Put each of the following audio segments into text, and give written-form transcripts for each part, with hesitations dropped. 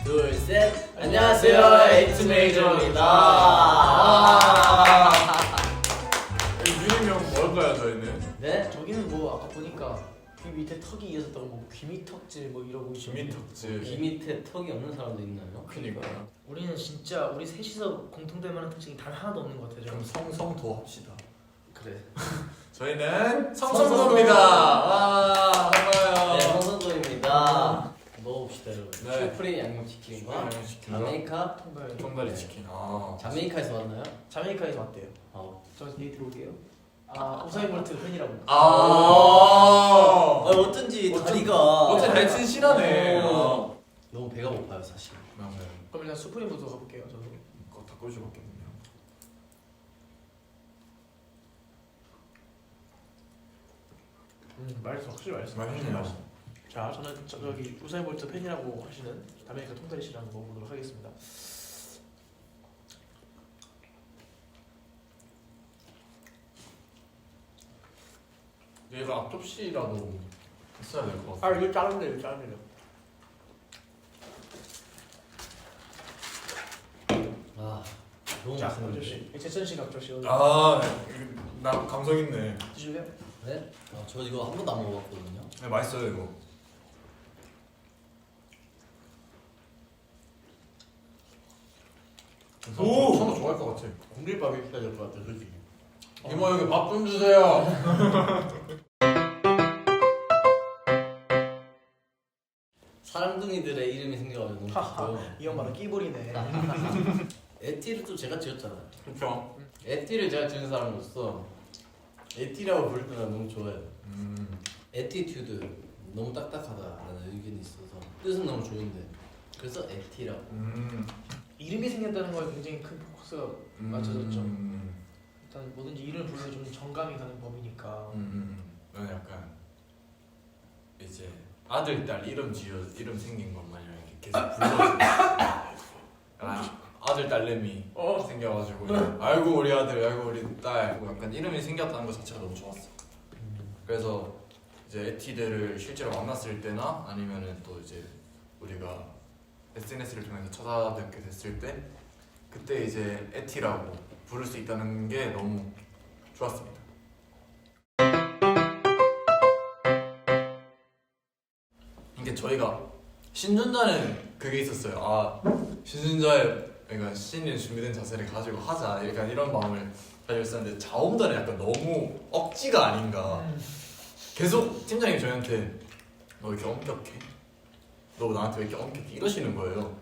둘, 셋. 안녕하세요, 에이티투메이저입니다. 유니명 뭘까요, 저희는? 네? 저기는 뭐 아까 보니까 귀 밑에 턱이 이어졌다고 뭐 귀밑턱질 뭐 이러고 귀밑턱질. 귀 밑에 턱이 없는 사람도 있나요? 그니까. 우리는 진짜 우리 셋이서 공통될 만한 특징이 단 하나도 없는 것 같아요. 그럼 성성도 합시다. 그래. 저희는 성성도입니다. 와, 반가워요. 네, 성선도입니다. 먹어봅시다, 여러분. 네. 슈프림 양념치킨과 자메이카 통다리 치킨. 아. 자메이카에서 왔나요? 자메이카에서 왔대요. 저 얘기 들어올게요. 우사인 볼트 팬이라고. 어쩐지 다리가 어째 렉슨 실하네. 너무 배가 고파요, 사실. 맞아요. 그럼 일단 수프림부터 가볼게요. 저도. 그거 다 꿀줄 먹겠네요. 맛있어, 확실히 맛있어. 맛있네요. 자, 저는 저기 우사인 볼트 팬이라고 하시는 자메이카 통다리 씨를 한번 먹어보도록 하겠습니다. 얘가 앞접시라도 있어야 될 것 같아. 이거 작은데, 이거 작은데요. 너무 자, 맛있는데. 앞접시. 제천식 앞접시. 나 감성 있네. 드실래요? 네? 저 이거 한 번도 안 먹어봤거든요. 네, 맛있어요 이거. 오! 성우 좋아할 것 같아. 공깃밥 시켜야 될 것 같아, 솔직히. 이모 여기 밥 좀 주세요. 사랑둥이들의 이름이 생겨가지고 너무 좋고요. 이 엄마는 끼부리네. 에티를 또 제가 지었잖아요. 그렇죠. 에티를 제가 지은 사람으로서 에티라고 부를 때가 너무 좋아요. 에티튜드 너무 딱딱하다라는 의견이 있어서 뜻은 너무 좋은데 그래서 에티라고. 이름이 생겼다는 거에 굉장히 큰 포커스가 맞춰졌죠. 일단 뭐든지 이름을 부르면 좀 정감이 가는 법이니까. 저는 약간 이제 아들 딸 이름 생긴 것 마냥 이렇게 계속 불러주고 아들 딸내미 생겨가지고 아이고 우리 아들 아이고 우리 딸 약간 이름이 생겼다는 것 자체가 너무 좋았어. 그래서 이제 에티들을 실제로 만났을 때나 아니면은 또 이제 우리가 SNS를 통해서 찾아뵙게 됐을 때 그때 이제 에티라고 부를 수 있다는 게 너무 좋았습니다. 이게 저희가 신전자는 그게 있었어요. 신전자의 그러니까 신이 준비된 자세를 가지고 하자 약간 이런 마음을 가지고 있었는데 자원자는 약간 너무 억지가 아닌가. 계속 팀장님이 저희한테 너 왜 이렇게 엄격해? 너 나한테 왜 이렇게 엄격해? 이러시는 거예요.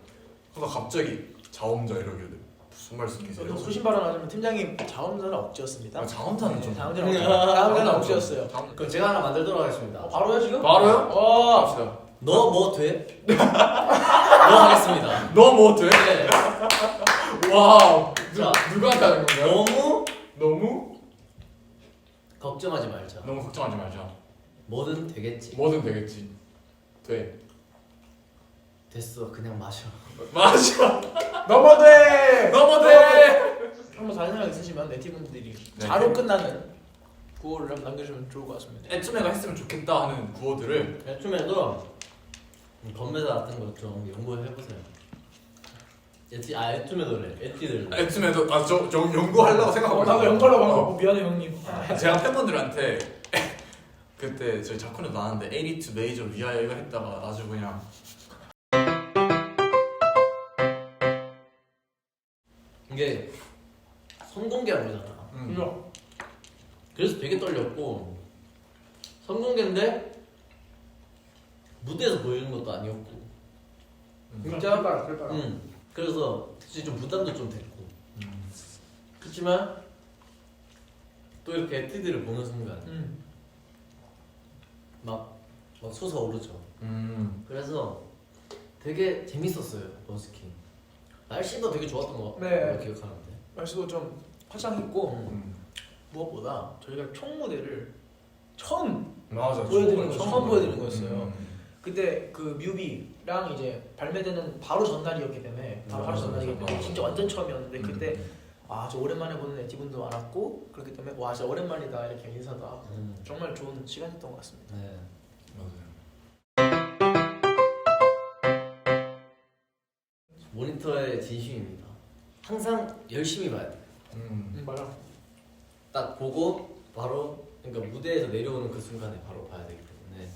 그러니까 갑자기 자원자 이러길래 무슨 말씀이세요? 저도 소신 발언하자면 팀장님 자원자는 억지였습니다. 자원자는 좀 자원자는 억지였어요. 그럼 제가 하나 만들도록 하겠습니다. 바로요 지금? 바로요? 갑시다. 너 뭐 돼? 너 하겠습니다. 너 뭐 돼? 네. 와우. 자, 누구한테 하는 건가요? 너무 걱정하지 말자. 너무 걱정하지 말자. 뭐든 되겠지. 뭐든 되겠지. 돼. 됐어, 그냥 마셔. 맞아. 넘어돼. 한번 다른 생각 있으시면 네티분들이 네. 자로 끝나는 구호를 한번 남겨주면 좋을 것 같습니다. 애초에가 했으면 좋겠다 하는 구호들을 요즘에도 건매사 같은 거 좀 연구해보세요. 에투메도래. 에티들. 애초에도 저 연구하려고 생각하고 나도 있어요. 연결로 방금 미안해 형님. 제가 팬분들한테 그때 저희 자쿠는 나왔는데 에이티투메이저 위하여 이거 했다가 아주 그냥 이게 선공개한 거잖아. 그래서 되게 떨렸고 선공개인데 무대에서 보이는 것도 아니었고. 진짜 그럴까요? 그래서 사실 좀 부담도 좀 됐고. 그렇지만 또 이렇게 에티드를 보는 순간 막 솟아오르죠. 그래서 되게 재밌었어요, 버스킹. 날씨도 되게 좋았던 거 네. 기억하는데. 날씨도 좀 화창했고 무엇보다 저희가 총 무대를 처음 맞아. 보여드리는 거였어요. 그때 그 뮤비랑 이제 발매되는 바로 전날이었기 때문에 바로 전날이기 때문에 진짜 완전 처음이었는데 그때 저 오랜만에 보는 에티분도 많았고 그렇기 때문에 와 진짜 오랜만이다 이렇게 인사도 하고 정말 좋은 시간이었던 것 같습니다. 네. 맞아요. 모니터의 진심입니다. 항상 열심히 봐야 돼. 맞아. 딱 보고 바로 그러니까 무대에서 내려오는 그 순간에 바로 봐야 되기 때문에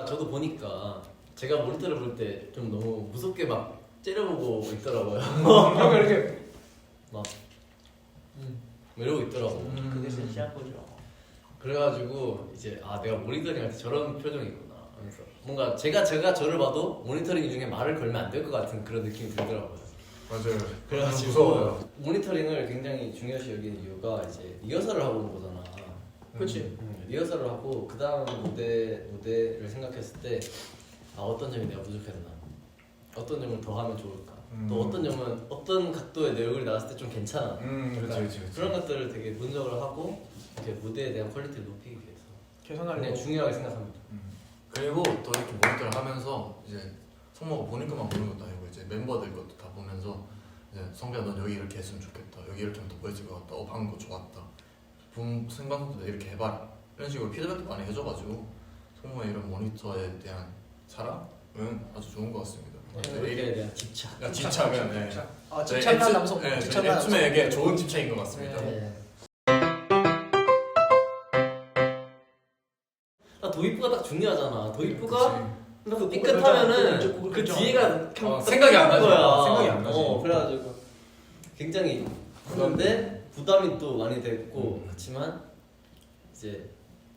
저도 보니까 제가 모니터를 볼 때 좀 너무 무섭게 막 째려보고 있더라고요. 형 이렇게 막 이러고 있더라고. 그게 진짜 거죠. 그래가지고 이제 내가 모니터링 할 때 저런 표정이구나 하면서 뭔가 제가 저를 봐도 모니터링 중에 말을 걸면 안 될 것 같은 그런 느낌이 들더라고요. 맞아요. 그래가지고 무서워요. 모니터링을 굉장히 중요시 여기는 이유가 이제 리허설을 하고 온 거잖아. 그렇지. 리허설을 하고 그 다음 무대를 생각했을 때 어떤 점이 내가 부족했나, 어떤 점을 더 하면 좋을까, 또 어떤 점은 어떤 각도의 내 얼굴이 나왔을 때 좀 괜찮아. 그렇지. 그런 것들을 되게 분석을 하고 이렇게 무대에 대한 퀄리티를 높이기 위해서 개선하려고. 그냥 중요하게 생각합니다. 그리고 또 이렇게 모니터를 하면서 이제 성모가 본인 것만 보는 것도 아니고 이제 멤버들 것도 다 보면서 이제 성배야 넌 여기 이렇게 했으면 좋겠다, 여기 이렇게 하면 더 멋있을 것 같다, 방금 거 좋았다, 생방송도 이렇게 해봐라, 이런 식으로 피드백도 많이 해줘가지고 성모의 이런 모니터에 대한 사랑은 아주 좋은 것 같습니다. 이에 대한 집착. 집착은 네. 집착한 남성. 네, 집착한 남성. 애투메에게 좋은 집착인 것 같습니다. 네. 도입부가 딱 중요하잖아. 도입부가 그치. 그 삐끗하면은 그 뒤에가 생각이 안 나지. 거야. 생각이 안 나지. 그래가지고 굉장히 그런데 부담이 또 많이 됐고 그렇지만 이제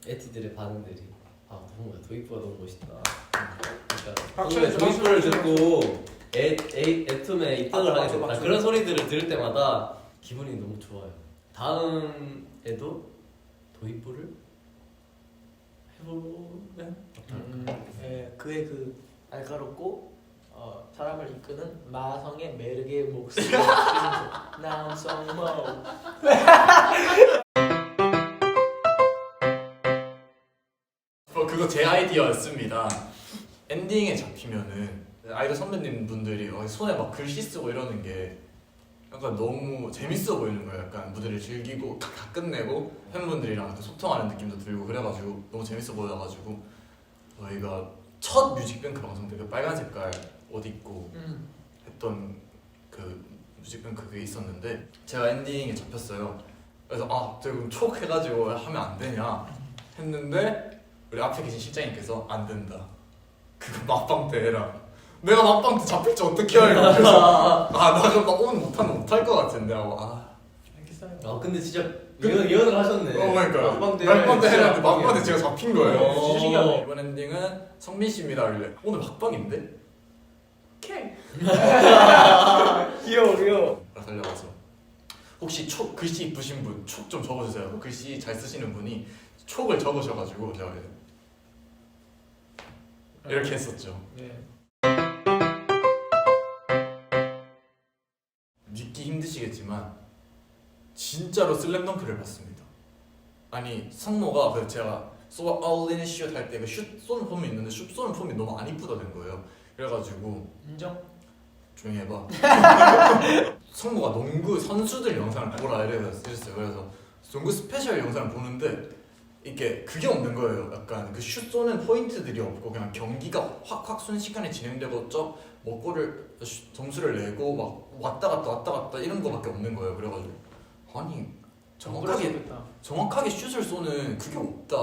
에티들의 반응들이 정말 도입부가 너무 멋있다. 그러니까 도입부를 듣고 에투메 입덕을 하게 됐다. 그런 소리들을 들을 때마다 기분이 너무 좋아요. 다음에도 도입부를 해보면 그의 그 날카롭고 사람을 이끄는 마성의 매력의 목소리. 남성모. 그거 제 아이디어였습니다. 엔딩에 잡히면은 아이돌 선배님 분들이 손에 막 글씨 쓰고 이러는 게 약간 너무 재밌어 보이는 거예요. 약간 무대를 즐기고 다 끝내고 팬분들이랑 소통하는 느낌도 들고 그래가지고 너무 재밌어 보여가지고 저희가 첫 뮤직뱅크 방송 때 그 빨간 색깔 옷 입고 했던 그 뮤직뱅크 그게 있었는데 제가 엔딩에 잡혔어요. 그래서 제가 그럼 촉 해가지고 하면 안 되냐 했는데 우리 앞에 계신 실장님께서 안 된다. 그거 막방 때 해라. 내가 막방 때 잡힐지 어떻게 알고. 그래서 나 그럼 막 오늘 못할 것 같은데 하고 알겠어요. 근데 진짜 예언을 하셨네. 그러니까 막방 때 해라는데 막방 때 제가 잡힌 거예요. 진짜 신기하네. 이번 엔딩은 성민 씨입니다. 원래 오늘 막방인데? 오케이. 귀여워. 달려가서 혹시 촉 글씨 이쁘신 분 촉 좀 적어주세요. 글씨 잘 쓰시는 분이 촉을 적으셔가지고 제가 이렇게 했었죠. 네. 믿기 힘드시겠지만 진짜로 슬램덩크를 봤습니다. 아니 성모가 제가 So All In Shoot 할 때 그 슛 쏘는 폼이 있는데 슛 쏘는 폼이 너무 안 이쁘다 된 거예요. 그래가지고 인정? 조용히 해봐. 성모가 농구 선수들 영상을 보라 이랬어요. 그래서 농구 스페셜 영상을 보는데 이게 그게 없는 거예요. 약간 그 슛 쏘는 포인트들이 없고 그냥 경기가 확확 순식간에 진행되고 먹고를 점수를 내고 막 왔다 갔다 이런 거밖에 없는 거예요. 그래가지고 아니 정확하게 슛을 쏘는 그게 없다.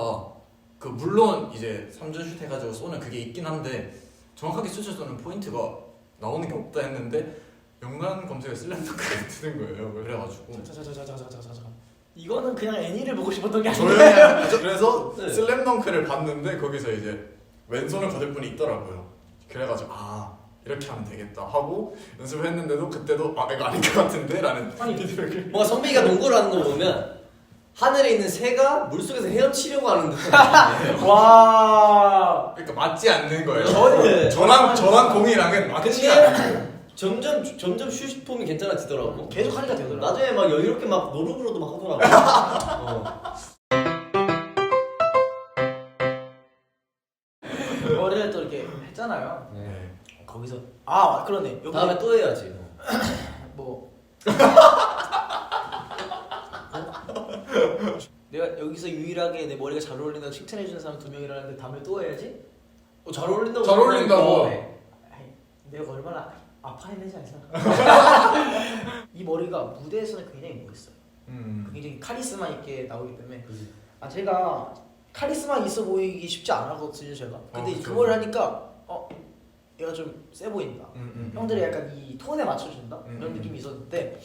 그 물론 이제 3점 슛 해가지고 쏘는 그게 있긴 한데 정확하게 슛을 쏘는 포인트가 나오는 게 없다 했는데 영상 검색에 슬램덩크가 뜨는 거예요. 그래가지고 자자자자자자자자. 이거는 그냥 애니를 보고 싶었던 게 조용히 아니야. 하죠. 그래서 네. 슬램덩크를 봤는데 거기서 이제 왼손을 거들 분이 있더라고요. 그래가지고 이렇게 하면 되겠다 하고 연습을 했는데도 그때도 이거 아닌 것 같은데 라는 피드백을 뭔가 선배가 농구를 하는 거 보면 하늘에 있는 새가 물속에서 헤엄치려고 하는 듯한 와. 그러니까 맞지 않는 거예요. 네. 저랑 공이랑은 맞지 않는 거예요. 점점 슛 폼이 괜찮아지더라고. 계속 하니까 되더라고. 나중에 막 여유롭게 막 노루브로도 막 하더라고. 어릴 때 이렇게 했잖아요. 네. 거기서 그러네. 여기 다음에 또 해야지. 뭐 내가 여기서 유일하게 내 머리가 잘 어울린다고 칭찬해주는 사람 2명이라는데 다음에 또 해야지? 잘 어울린다고. 잘 어울린다고. 내가 얼마나 파이내지 않잖아. 이 머리가 무대에서는 굉장히 멋있어요. 굉장히 카리스마 있게 나오기 때문에 제가 카리스마 있어 보이기 쉽지 않았거든요 제가. 근데 그 머리를 하니까 얘가 좀 세 보인다. 형들이 약간 이 톤에 맞춰준다 이런 느낌이 있었는데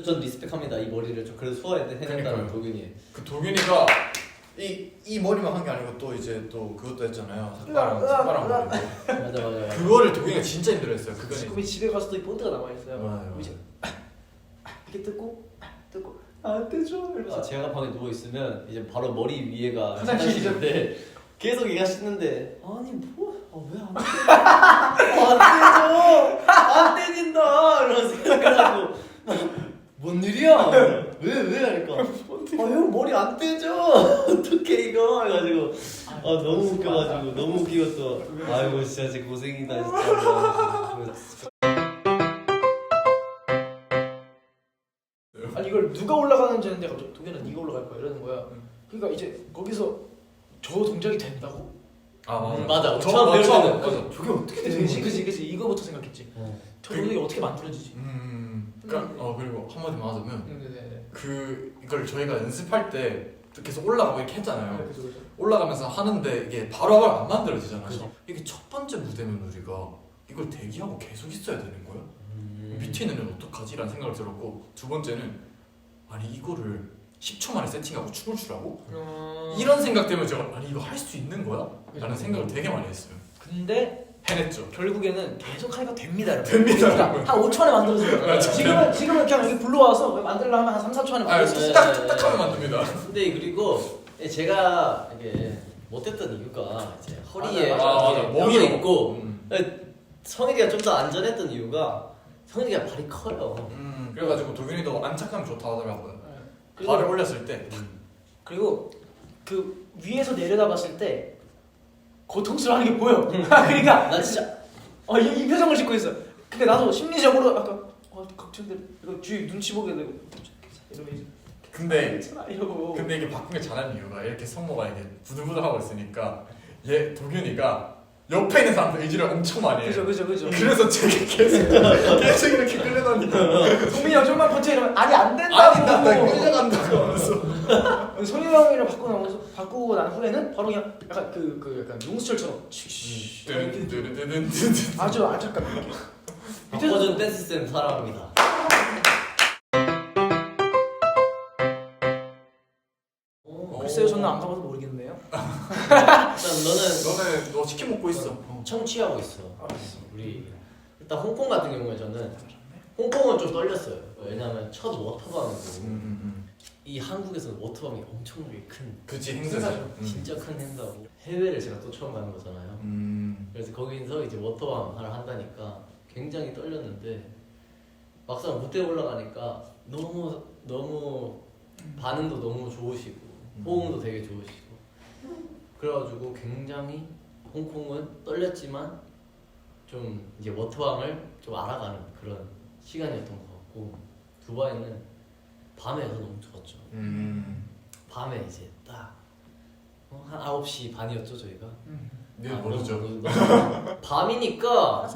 전 리스펙합니다. 이 머리를 좀 그래도 소화해낸다는 그러니까요. 도균이. 그 도균이가 이 머리만 한 게 아니고 또 이제 또 그것도 했잖아요. 삭발한 머리. 맞아. 그거를 도균이가 진짜 힘들어했어요. 그거는. 그럼 집에 가서도 이 본드가 남아 있어요. 맞아요. 이제 이렇게 뜯고 안 떼줘 이러면서. 제가 방에 누워 있으면 이제 바로 머리 위에가 화장실이죠. 화장실인데 계속 얘가 씻는데 아니 안 떼져 안 떼진다 이런 생각을 하고 뭔 일이야 왜 하니까 형 머리 안 떼져 어떡해 이거 해가지고 너무 웃겨가지고 너무 웃기고 또 아이고 진짜 제 고생이다 진짜. 아니 이걸 누가 올라가는지 했는데 갑자기 도겸은 네가 올라갈 거야 이러는 거야. 그러니까 이제 거기서 저 동작이 된다고? 맞아. 저 처음 배울 때는 맞아. 저게 어떻게 되지? 그치 이거부터 생각했지. 저 동작이 어떻게 만들어지지? 그러니까 그리고 한마디만 하자면 네네네. 이걸 저희가 연습할 때 계속 올라가고 이렇게 했잖아요. 그죠. 올라가면서 하는데 이게 바로 안 만들어지잖아요. 그죠. 이게 첫 번째 무대면 우리가 이걸 대기하고 계속 있어야 되는 거야? 밑에 있는 애는 어떡하지? 라는 생각을 들었고 두 번째는 아니 이거를 10초 만에 세팅하고 춤을 추라고? 이런 생각 때문에 제가 아니 이거 할 수 있는 거야? 라는 생각을 되게 많이 했어요. 근데 해냈죠. 결국에는 계속 하니까 됩니다. 여러분. 됩니다. 그러니까 한 5초 안에 만들어져요. 지금은 그냥 여기 불러와서 만들려 하면 한 3, 4초 안에 만들어져요. 딱 하면 만듭니다. 근데 그리고 제가 이게 못했던 이유가 이제 허리에 맞아. 멍이 있고 성일이가 좀 더 안전했던 이유가 성일이가 발이 커요. 그래가지고 도균이도 안착하면 좋다 하더라고요. 그리고- 발을 올렸을 때 그리고 그 위에서 내려다봤을 때 고통스러워하는 게 보여. 그러니까 나 진짜 이 표정을 짓고 있어. 근데 나도 심리적으로 약간 걱정돼. 이거 주위 눈치 보게 되고 이러면 근데 괜찮아 이러고. 이게 바꾼 게 잘한 이유가 이렇게 성모가 이게 부들부들하고 있으니까 얘 도균이가 옆에 있는 사람들 의지를 엄청 많이 해요. 그죠. 그래서 제가 계속 이렇게 끌려다니고 동민이 형 좀만 버텨 이러면 아니 안 된다고. 아니 나 끌려간다고 하면서 성윤이 형이랑 바꾸고 난 후에는 바로 그냥 약간 약간 용수철처럼 뜨르르르르르 아주 안타깝게 바꿔준 댄스 쌤 사랑합니다. 글쎄요 저는 안 가봐서 모르겠네요. 일단 너는 너 치킨 먹고 있어. 청취하고 있어. 우리 일단 홍콩 같은 경우에 저는 홍콩은 좀 떨렸어요. 왜냐면 첫 워터밤이고 이 한국에서는 워터밤이 엄청나게 큰 그치 행사죠. 진짜 큰 행사고 해외를 제가 또 처음 가는 거잖아요. 그래서 거기서 이제 워터밤 하나 한다니까 굉장히 떨렸는데 막상 무대에 올라가니까 너무 반응도 너무 좋으시고 호응도 되게 좋으시고 그래가지고 굉장히 홍콩은 떨렸지만 좀 이제 워터밤을 좀 알아가는 그런 시간이었던 것 같고 두바이는 밤에 가서 너무 좋았죠. 밤에 이제 딱 한 9시 반이었죠 저희가. 네 모르죠. 밤이니까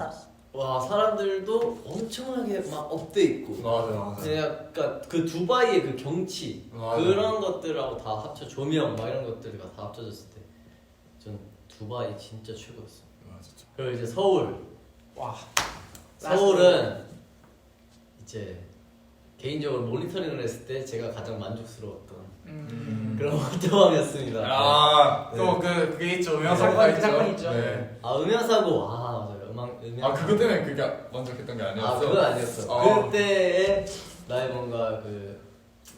와 사람들도 엄청나게 막 업돼 있고 맞아. 약간 그 두바이의 그 경치 맞아. 그런 것들하고 다 합쳐 조명 막 이런 것들이 다 합쳐졌을 때 전 두바이 진짜 최고였어요. 맞아. 그리고 이제 서울 와 서울은 이제 개인적으로 모니터링을 했을 때 제가 가장 만족스러웠던 그런 워터밤이었습니다. 또 그게 있죠. 음향사고가 그 있죠. 사건이 있죠. 네. 음향사고 맞아요. 음향 그것 때문에 그게 만족했던 게 아니었어. 그건 아니었어. 그때의 나의 뭔가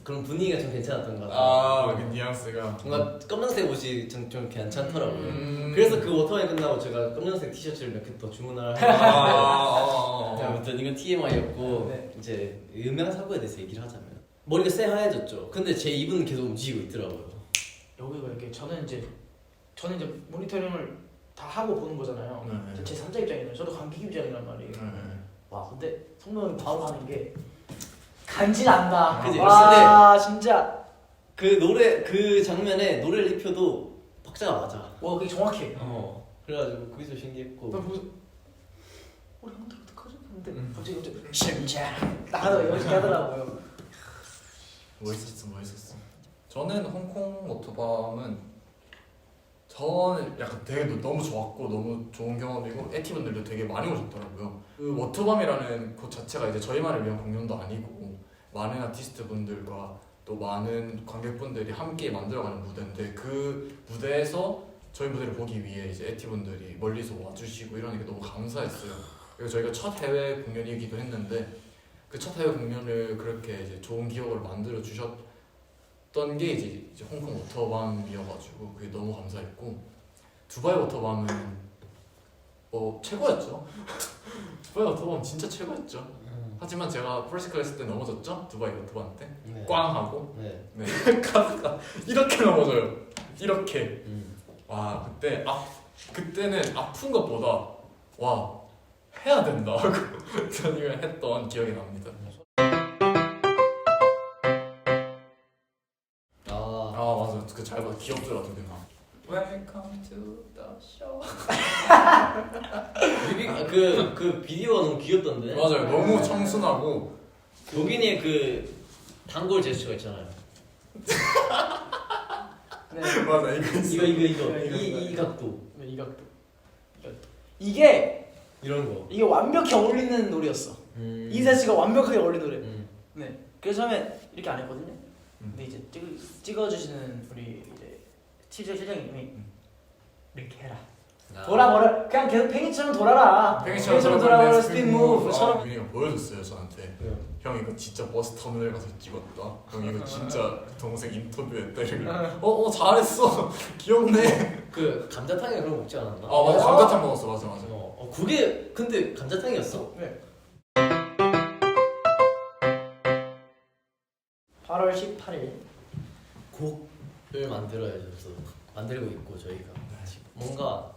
그런 분위기가 좀 괜찮았던 것 같아요. 그 뉘앙스가 뭔가 검정색 옷이 좀 괜찮더라고요. 그래서 그 워터밤이 끝나고 제가 검정색 티셔츠를 몇 개 더 주문을 하고 아무튼 이건 TMI였고 네. 이제 음향사고에 대해서 얘기를 하자면 머리가 새하얘졌죠. 근데 제 입은 계속 움직이고 있더라고요. 여기가 이렇게 저는 이제 모니터링을 다 하고 보는 거잖아요. 네. 제 3자 입장이에요. 저도 관객 입장이란 말이에요. 와 근데 성동이 바로 하는 게 간지난다. 그치? 와 진짜 그 노래 그 장면에 노래를 입혀도 박자가 맞아. 와 그게 정확해. 그래가지고 거기서 신기했고. 나 보고서 우리 형들 어떡하지? 근데 갑자기 심장 나도 이렇게 하더라고요. 멋있었어. 저는 홍콩 워터밤은 저는 약간 되게 너무 좋았고 너무 좋은 경험이고 에티분들도 되게 많이 오셨더라고요. 그 워터밤이라는 곳 자체가 이제 저희만을 위한 공연도 아니고 많은 아티스트 분들과 또 많은 관객분들이 함께 만들어가는 무대인데 그 무대에서 저희 무대를 보기 위해 이제 에티분들이 멀리서 와주시고 이러니까 너무 감사했어요. 그리고 저희가 첫 해외 공연이기도 했는데 그 첫 해외 공연을 그렇게 이제 좋은 기억을 만들어 주셨던 게 이제 홍콩 워터밤이어가지고 그게 너무 감사했고 두바이 워터밤은 최고였죠. 두바이 워터밤 진짜 최고였죠. 하지만 제가 프레시컬 했을 때 넘어졌죠? 두바이 워터밤 때 네. 꽝 하고 네. 카드가 이렇게 넘어져요. 이렇게 와 그때는 아픈 것보다 와 해야 된다 하고 저는 했던 기억이 납니다. 맞아 그 잘 봐 기억들아 두개 나. Welcome to the show. 그 비디오가 너무 귀엽던데. 맞아요 너무 청순하고 도균이의 그 단골 제스처가 있잖아요. 네. 맞아 이 각도. 네, 이 각도. 이게 이런 거. 완벽히 어울리는 노래였어. 이세 씨가 완벽하게 어울리는 노래. 네. 그래서 처음에 이렇게 안 했거든요. 근데 이제 찍어주시는 우리 이제 실장님이 이렇게 해라. 돌아버려. 그냥 계속 팽이처럼 돌아라. 팽이처럼 돌아버려. 스핀 무브처럼. 윤이가 보여줬어요 저한테. 형 이거 진짜 버스 터미널 가서 찍었다. 형 이거 진짜 동생 인터뷰했다. 이러고 잘했어. 귀엽네. 그 감자탕에 그런 거 먹지 않았나? 맞아 감자탕 먹었어 맞아. 그게 근데 감자탕이었어? 네. 8월 18일 곡을 만들고 있고 저희가 뭔가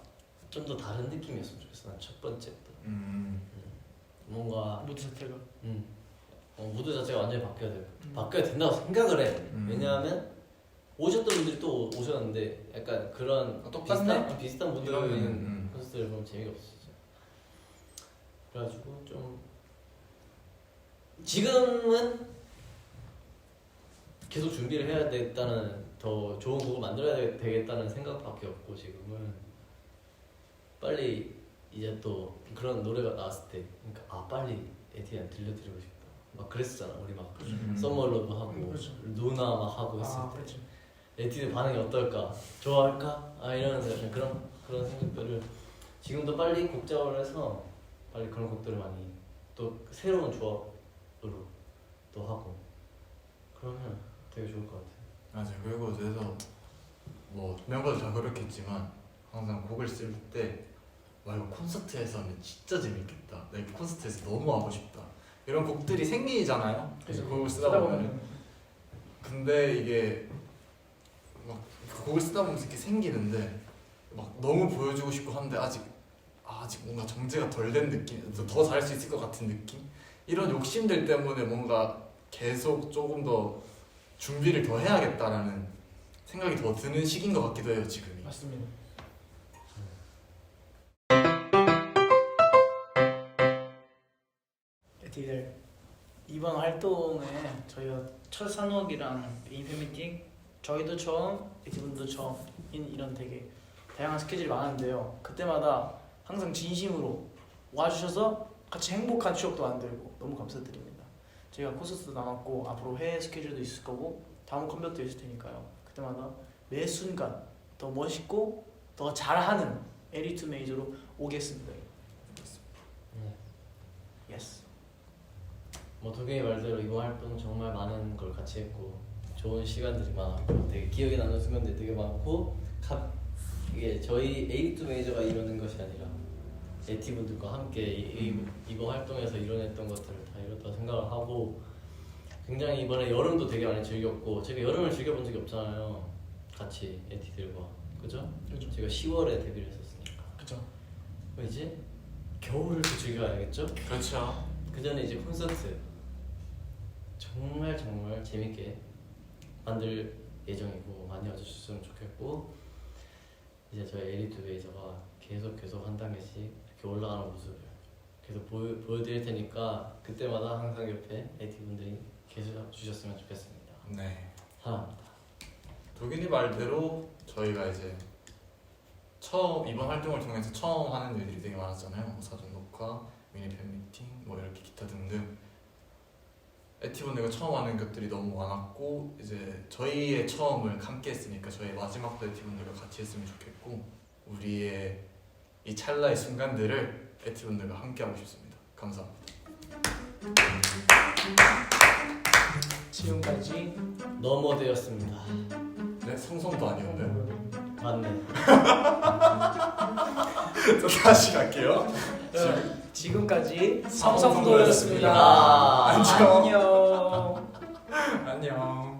좀 더 다른 느낌이었으면 좋겠어. 난 첫 번째부터 뭔가 무드 자체가 무드 자체가 완전히 바뀌어야 된다고 생각을 해. 왜냐하면 오셨던 분들이 또 오셨는데 약간 그런 비슷한 분들인 콘서트를 보면 재미가 없었어요. 그래가지고 좀 지금은 계속 준비를 해야 되겠다는, 더 좋은 곡을 만들어야 되겠다는 생각밖에 없고, 지금은 빨리 이제 또 그런 노래가 나왔을 때 그러니까 빨리 에티한테 들려드리고 싶다 막 그랬었잖아. 우리 막 썸머러브 하고 누나 막 하고 했을 때 에티의 반응이 어떨까, 좋아할까, 이러면서 약간 그런 생각들을 지금도 빨리 곡 작업을 해서 빨리 그런 곡들을 많이 또 새로운 조합으로 또 하고 그러면 되게 좋을 것 같아요. 맞아요. 그리고 그래서 뭐 멤버들 다 그렇겠지만 항상 곡을 쓸 때 와 이거 콘서트에서 하면 진짜 재밌겠다, 나 이 콘서트에서 너무 하고 싶다, 이런 곡들이 생기잖아요. 그래서 곡을 쓰다 보면 근데 이게 막 곡을 쓰다 보면 이렇게 생기는데 막 너무 보여주고 싶고 한데 아직 뭔가 정제가 덜 된 느낌, 더 잘할 수 있을 것 같은 느낌, 이런 욕심들 때문에 뭔가 계속 조금 더 준비를 더 해야겠다라는 생각이 더 드는 시기인 것 같기도 해요 지금이. 맞습니다. 에티들 이번 활동에 저희가 첫 산옥이랑 인피니티 저희도 처음, 에티분도 처음인 이런 되게 다양한 스케줄이 많은데요. 그때마다 항상 진심으로 와주셔서 같이 행복한 추억도 만들고 너무 감사드립니다. 저희가 콘서트도 남았고 앞으로 해외 스케줄도 있을 거고 다음 컴백도 있을 테니까요. 그때마다 매 순간 더 멋있고 더 잘하는 에이티투메이저로 오겠습니다. 예스. 뭐 도경이 말대로 이번 활동 정말 많은 걸 같이 했고 좋은 시간들이 많았고 되게 기억에 남는 순간들이 되게 많고 이게 저희 에이티투메이저가 이루는 것이 아니라 에티분들과 함께 이번 활동에서 이뤄냈던 것들을 다 이뤘다고 생각을 하고 굉장히 이번에 여름도 되게 많이 즐겼고 제가 여름을 즐겨본 적이 없잖아요. 같이 에티들과 그죠? 그렇죠. 제가 10월에 데뷔를 했었으니까 그죠. 이제 겨울을 또 즐겨야겠죠? 그렇죠. 그 전에 이제 콘서트 정말 재밌게 만들 예정이고 많이 와주셨으면 좋겠고 이제 저희 에이티투메이저가 계속 한 단계씩 이렇게 올라가는 모습을 계속 보여드릴 테니까 그때마다 항상 옆에 에이티분들이 계셔 주셨으면 좋겠습니다. 네. 사랑합니다. 도균이 말대로 저희가 이제 처음 이번 활동을 통해서 처음 하는 일들이 되게 많았잖아요. 뭐 사전 녹화, 미니 팬미팅, 뭐 이렇게 기타 등등. 에티분들과 처음 하는 것들이 너무 많았고 이제 저희의 처음을 함께 했으니까 저희 마지막도 에티분들과 같이 했으면 좋겠고 우리의 이 찰나의 순간들을 에티분들과 함께 하고 싶습니다. 감사합니다. 지금까지 너머데였습니다. 네, 성성도 아니었나요? 맞네. 저 다시 갈게요. 지금까지 삼성도였습니다. 삼성도였습니다. 안녕. 안녕. 안녕.